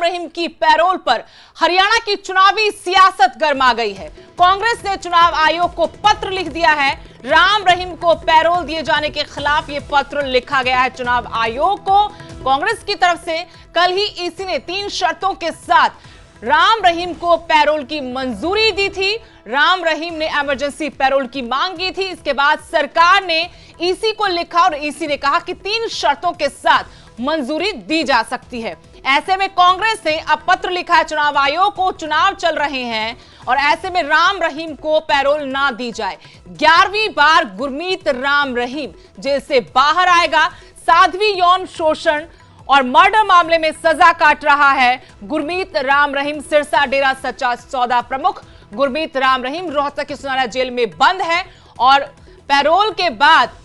रहीम की पैरोल पर हरियाणा की चुनावी सियासत गर्मा गई है। कांग्रेस ने चुनाव आयोग को पत्र लिख दिया है। राम रहीम को पैरोल दिए जाने के खिलाफ यह पत्र लिखा गया है चुनाव आयोग को। कांग्रेस की तरफ से कल ही ईसी ने 3 शर्तों के साथ राम रहीम को पैरोल की मंजूरी दी थी। राम रहीम ने इमरजेंसी पैरोल की मांग की थी। इसके बाद सरकार ने ईसी को लिखा और ईसी ने कहा कि 3 शर्तों के साथ मंजूरी दी जा सकती है। ऐसे में कांग्रेस ने अब पत्र लिखा है चुनाव आयोग को। चुनाव चल रहे हैं और ऐसे में राम रहीम को पैरोल ना दी जाए। 11वीं बार गुरमीत राम रहीम जेल से बाहर आएगा। साध्वी यौन शोषण और मर्डर मामले में सजा काट रहा है गुरमीत राम रहीम। सिरसा डेरा सच्चा सौदा प्रमुख गुरमीत राम रहीम रोहतक की सुनारा जेल में बंद है और पैरोल के बाद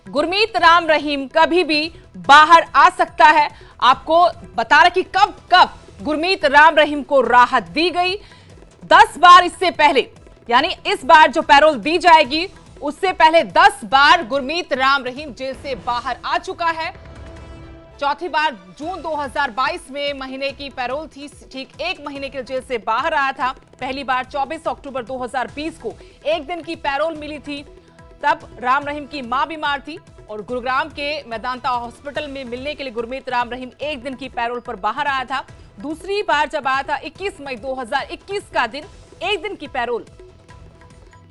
गुरमीत राम रहीम कभी भी बाहर आ सकता है। आपको बता रहे कि कब कब गुरमीत राम रहीम को राहत दी गई। 10 बार इससे पहले, यानी इस बार जो पैरोल दी जाएगी उससे पहले 10 बार गुरमीत राम रहीम जेल से बाहर आ चुका है। चौथी बार जून 2022 में महीने की पैरोल थी, ठीक 1 महीने के जेल से बाहर आया था। पहली बार 24 अक्टूबर 2020 को 1 दिन की पैरोल मिली थी। तब राम रहीम की मां बीमार थी और गुरुग्राम के मेदांता हॉस्पिटल में मिलने के लिए गुरमीत राम रहीम 1 दिन की पैरोल पर बाहर आया था। दूसरी बार जब आया था 21 मई 2021 का दिन, 1 दिन की पैरोल,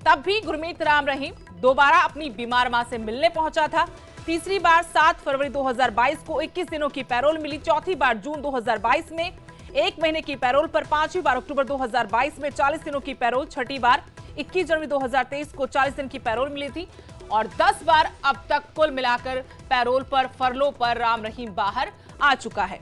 तब भी गुरमीत राम रहीम दोबारा अपनी बीमार मां से मिलने पहुंचा था। तीसरी बार 7 फरवरी 2022 को 21 दिनों की पैरोल मिली। चौथी बार जून 2022 में 1 महीने की पैरोल पर। 5वीं बार अक्टूबर 2022 में 40 दिनों की पैरोल। छठी बार 21 जनवरी 2023 को 40 दिन की पैरोल मिली थी और 10 बार अब तक कुल मिलाकर पैरोल पर, फरलो पर राम रहीम बाहर आ चुका है।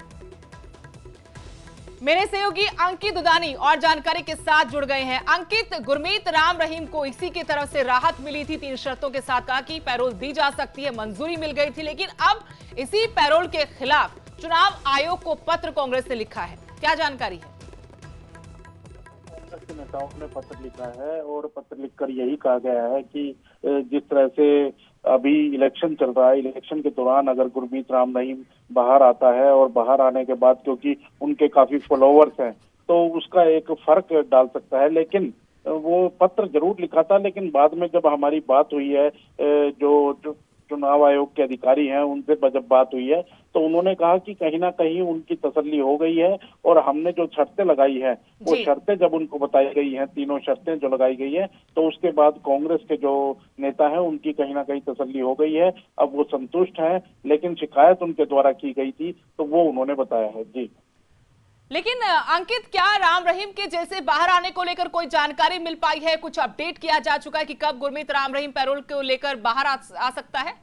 मेरे सहयोगी अंकित दुदानी और जानकारी के साथ जुड़ गए हैं। अंकित, गुरमीत राम रहीम को इसी की तरफ से राहत मिली थी, 3 शर्तों के साथ कहा कि पैरोल दी जा सकती है, मंजूरी मिल गई थी, लेकिन अब इसी पैरोल के खिलाफ चुनाव आयोग को पत्र कांग्रेस ने लिखा है। क्या जानकारी है? कांग्रेस के नेताओं ने पत्र लिखा है और पत्र लिखकर यही कहा गया है कि जिस तरह से अभी इलेक्शन चल रहा है, इलेक्शन के दौरान अगर गुरमीत राम रहीम बाहर आता है और बाहर आने के बाद क्योंकि उनके काफी फॉलोवर्स हैं तो उसका एक फर्क डाल सकता है। लेकिन वो पत्र जरूर लिखा था, लेकिन बाद में जब हमारी बात हुई है जो चुनाव आयोग के अधिकारी हैं उनसे जब बात हुई है तो उन्होंने कहा कि कहीं ना कहीं उनकी तसल्ली हो गई है और हमने जो शर्तें लगाई हैं वो शर्तें जब उनको बताई गई हैं, 3 शर्तें जो लगाई गई है, तो उसके बाद कांग्रेस के जो नेता हैं उनकी कहीं ना कहीं तसल्ली हो गई है। अब वो संतुष्ट हैं, लेकिन शिकायत उनके द्वारा की गई थी तो वो उन्होंने बताया है। जी, लेकिन अंकित, क्या राम रहीम के जैसे बाहर आने को लेकर कोई जानकारी मिल पाई है? कुछ अपडेट किया जा चुका है कि कब गुरमीत राम रहीम पैरोल को लेकर बाहर आ सकता है?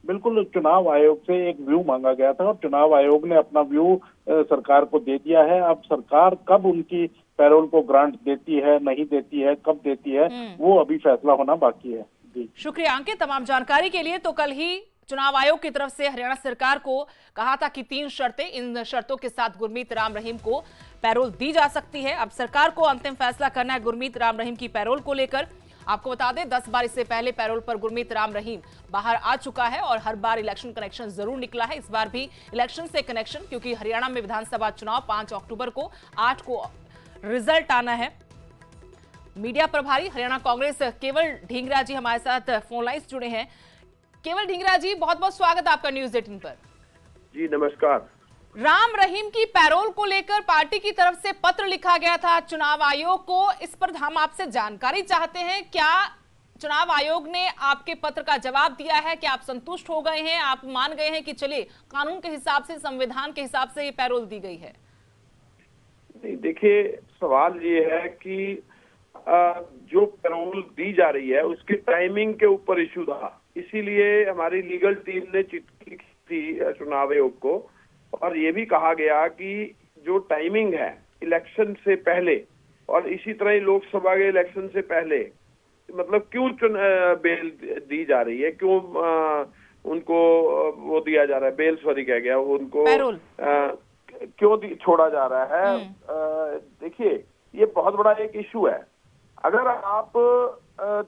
बिल्कुल, चुनाव आयोग से एक व्यू मांगा गया था और चुनाव आयोग ने अपना व्यू सरकार को दे दिया है। अब सरकार कब उनकी पैरोल को ग्रांट देती है, नहीं देती है, कब देती है, वो अभी फैसला होना बाकी है। जी, शुक्रिया अंकित तमाम जानकारी के लिए। तो कल ही चुनाव आयोग की तरफ से हरियाणा सरकार को कहा था कि 3 शर्तें, इन शर्तों के साथ गुरमीत राम रहीम को पैरोल दी जा सकती है। अब सरकार को अंतिम फैसला करना है गुरमीत राम रहीम की पैरोल को लेकर। आपको बता दें 10 बार इससे पहले पैरोल पर गुरमीत राम रहीम बाहर आ चुका है और हर बार इलेक्शन कनेक्शन जरूर निकला है। इस बार भी इलेक्शन से कनेक्शन, क्योंकि हरियाणा में विधानसभा चुनाव 5 अक्टूबर को, 8 को रिजल्ट आना है। मीडिया प्रभारी हरियाणा कांग्रेस केवल ढींगरा जी हमारे साथ फोन लाइन जुड़े हैं। केवल ढींगरा जी, बहुत बहुत स्वागत आपका न्यूज 18 पर। जी नमस्कार। राम रहीम की पैरोल को लेकर पार्टी की तरफ से पत्र लिखा गया था चुनाव आयोग को। इस पर हम आपसे जानकारी चाहते हैं। क्या चुनाव आयोग ने आपके पत्र का जवाब दिया है? क्या आप संतुष्ट हो गए हैं? आप मान गए हैं कि चलिए कानून के हिसाब से, संविधान के हिसाब से ये पैरोल दी गई है? नहीं, देखिए, सवाल ये है कि जो पैरोल दी जा रही है उसके टाइमिंग के ऊपर इशू था। इसीलिए हमारी लीगल टीम ने चिट्ठी लिखी थी चुनाव आयोग को और ये भी कहा गया कि जो टाइमिंग है इलेक्शन से पहले और इसी तरह ही लोकसभा के इलेक्शन से पहले, मतलब क्यों बेल दी जा रही है, क्यों उनको वो दिया जा रहा है, बेल सॉरी कह गया, उनको क्यों छोड़ा जा रहा है। देखिए, ये बहुत बड़ा एक इशू है। अगर आप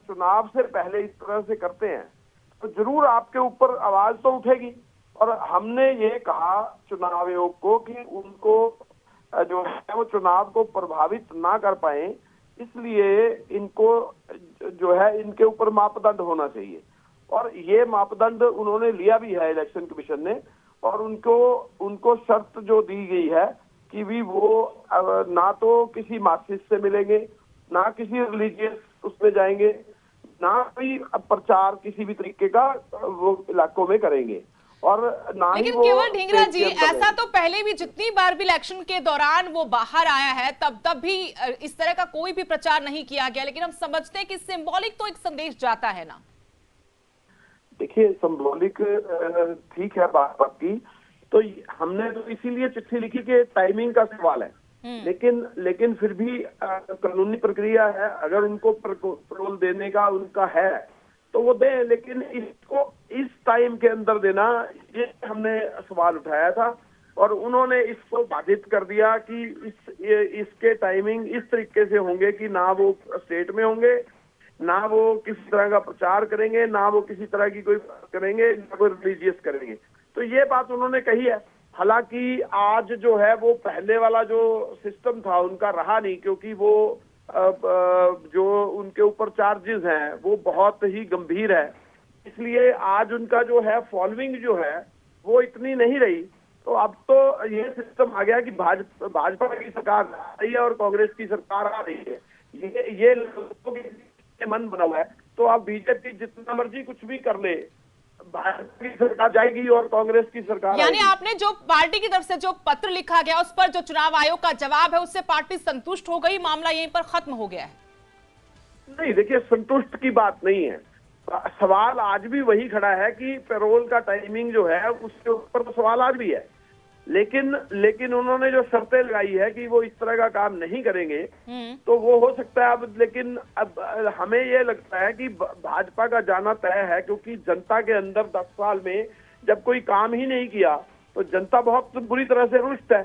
चुनाव से पहले इस तरह से करते हैं तो जरूर आपके ऊपर आवाज तो उठेगी और हमने ये कहा चुनाव आयोग को कि उनको जो है वो चुनाव को प्रभावित ना कर पाए, इसलिए इनको जो है इनके ऊपर मापदंड होना चाहिए। और ये मापदंड उन्होंने लिया भी है इलेक्शन कमीशन ने, और उनको शर्त जो दी गई है कि भी वो ना तो किसी मार्क्सिस्ट से मिलेंगे, ना किसी रिलीजियस उसमें जाएंगे, ना कोई प्रचार किसी भी तरीके का वो इलाकों में करेंगे, और ना ही लेकिन वो केवल ढींगरा जी, स्टेडियम ऐसा बनेंगे। तो पहले भी जितनी बार भी इलेक्शन के दौरान वो बाहर आया है तब भी इस तरह का कोई भी प्रचार नहीं किया गया, लेकिन हम समझते हैं कि सिंबॉलिक तो एक संदेश जाता है ना। देखिए सिंबॉलिक ठीक है बात आपकी, तो हमने तो इसीलिए चिट्ठी लिखी कि टाइमिंग का सवाल है, लेकिन फिर भी कानूनी प्रक्रिया है, अगर उनको पैरोल देने का उनका है तो वो दें, लेकिन इसको इस टाइम के अंदर देना, ये हमने सवाल उठाया था और उन्होंने इसको बाधित कर दिया कि इसके टाइमिंग इस तरीके से होंगे कि ना वो स्टेट में होंगे, ना वो किसी तरह का प्रचार करेंगे, ना वो किसी तरह की कोई करेंगे, ना कोई रिलीजियस करेंगे। तो ये बात उन्होंने कही है। हालांकि आज जो है वो पहले वाला जो सिस्टम था उनका रहा नहीं, क्योंकि वो जो उनके ऊपर चार्जेस हैं वो बहुत ही गंभीर है, इसलिए आज उनका जो है फॉलोइंग जो है वो इतनी नहीं रही। तो अब तो ये सिस्टम आ गया कि भाजपा की सरकार आ रही है और कांग्रेस की सरकार आ रही है, ये लोगों के मन बना हुआ है। तो अब बीजेपी जितना मर्जी कुछ भी कर ले, भाजपा की सरकार जाएगी और कांग्रेस की सरकार यानी आएगी। आपने जो पार्टी की तरफ से जो पत्र लिखा गया उस पर जो चुनाव आयोग का जवाब है उससे पार्टी संतुष्ट हो गई, मामला यहीं पर खत्म हो गया है? नहीं, देखिए संतुष्ट की बात नहीं है, सवाल आज भी वही खड़ा है कि पैरोल का टाइमिंग जो है उसके ऊपर तो सवाल आज भी है, लेकिन उन्होंने जो शर्तें लगाई है कि वो इस तरह का काम नहीं करेंगे, तो वो हो सकता है अब, लेकिन अब हमें ये लगता है कि भाजपा का जाना तय है, क्योंकि जनता के अंदर 10 साल में जब कोई काम ही नहीं किया तो जनता बहुत बुरी तरह से रुष्ट है,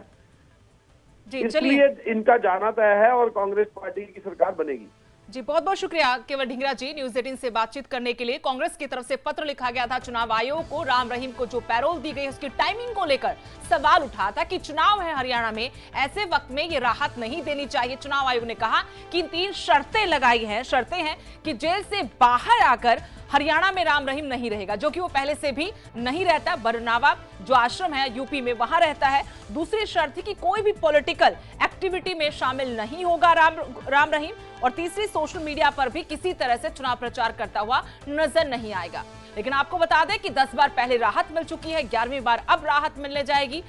इसलिए इनका जाना तय है और कांग्रेस पार्टी की सरकार बनेगी। जी, बहुत बहुत शुक्रिया केवल ढींगरा जी न्यूज़ 18 से बातचीत करने के लिए। कांग्रेस की तरफ से पत्र लिखा गया था चुनाव आयोग को, राम रहीम को जो पैरोल दी गई उसकी टाइमिंग को लेकर सवाल उठा था कि चुनाव है हरियाणा में, ऐसे वक्त में ये राहत नहीं देनी चाहिए। चुनाव आयोग ने कहा कि 3 शर्तें लगाई हैं, शर्तें हैं कि जेल से बाहर आकर हरियाणा में राम रहीम नहीं रहेगा, जो कि वो पहले से भी नहीं रहता, बरनावा जो आश्रम है यूपी में वहां रहता है। दूसरी शर्त थी कि कोई भी पॉलिटिकल एक्टिविटी में शामिल नहीं होगा राम रहीम, और तीसरी सोशल मीडिया पर भी किसी तरह से चुनाव प्रचार करता हुआ नजर नहीं आएगा। लेकिन आपको बता दें कि 10 बार पहले राहत मिल चुकी है, 11वीं बार अब राहत मिलने जाएगी।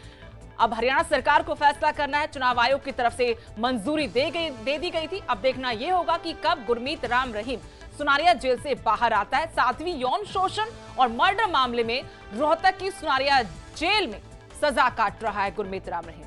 अब हरियाणा सरकार को फैसला करना है, चुनाव आयोग की तरफ से मंजूरी दे दी गई थी। अब देखना यह होगा कि कब गुरमीत राम रहीम सुनारिया जेल से बाहर आता है। 7वीं यौन शोषण और मर्डर मामले में रोहतक की सुनारिया जेल में सजा काट रहा है गुरमीत राम रहीम।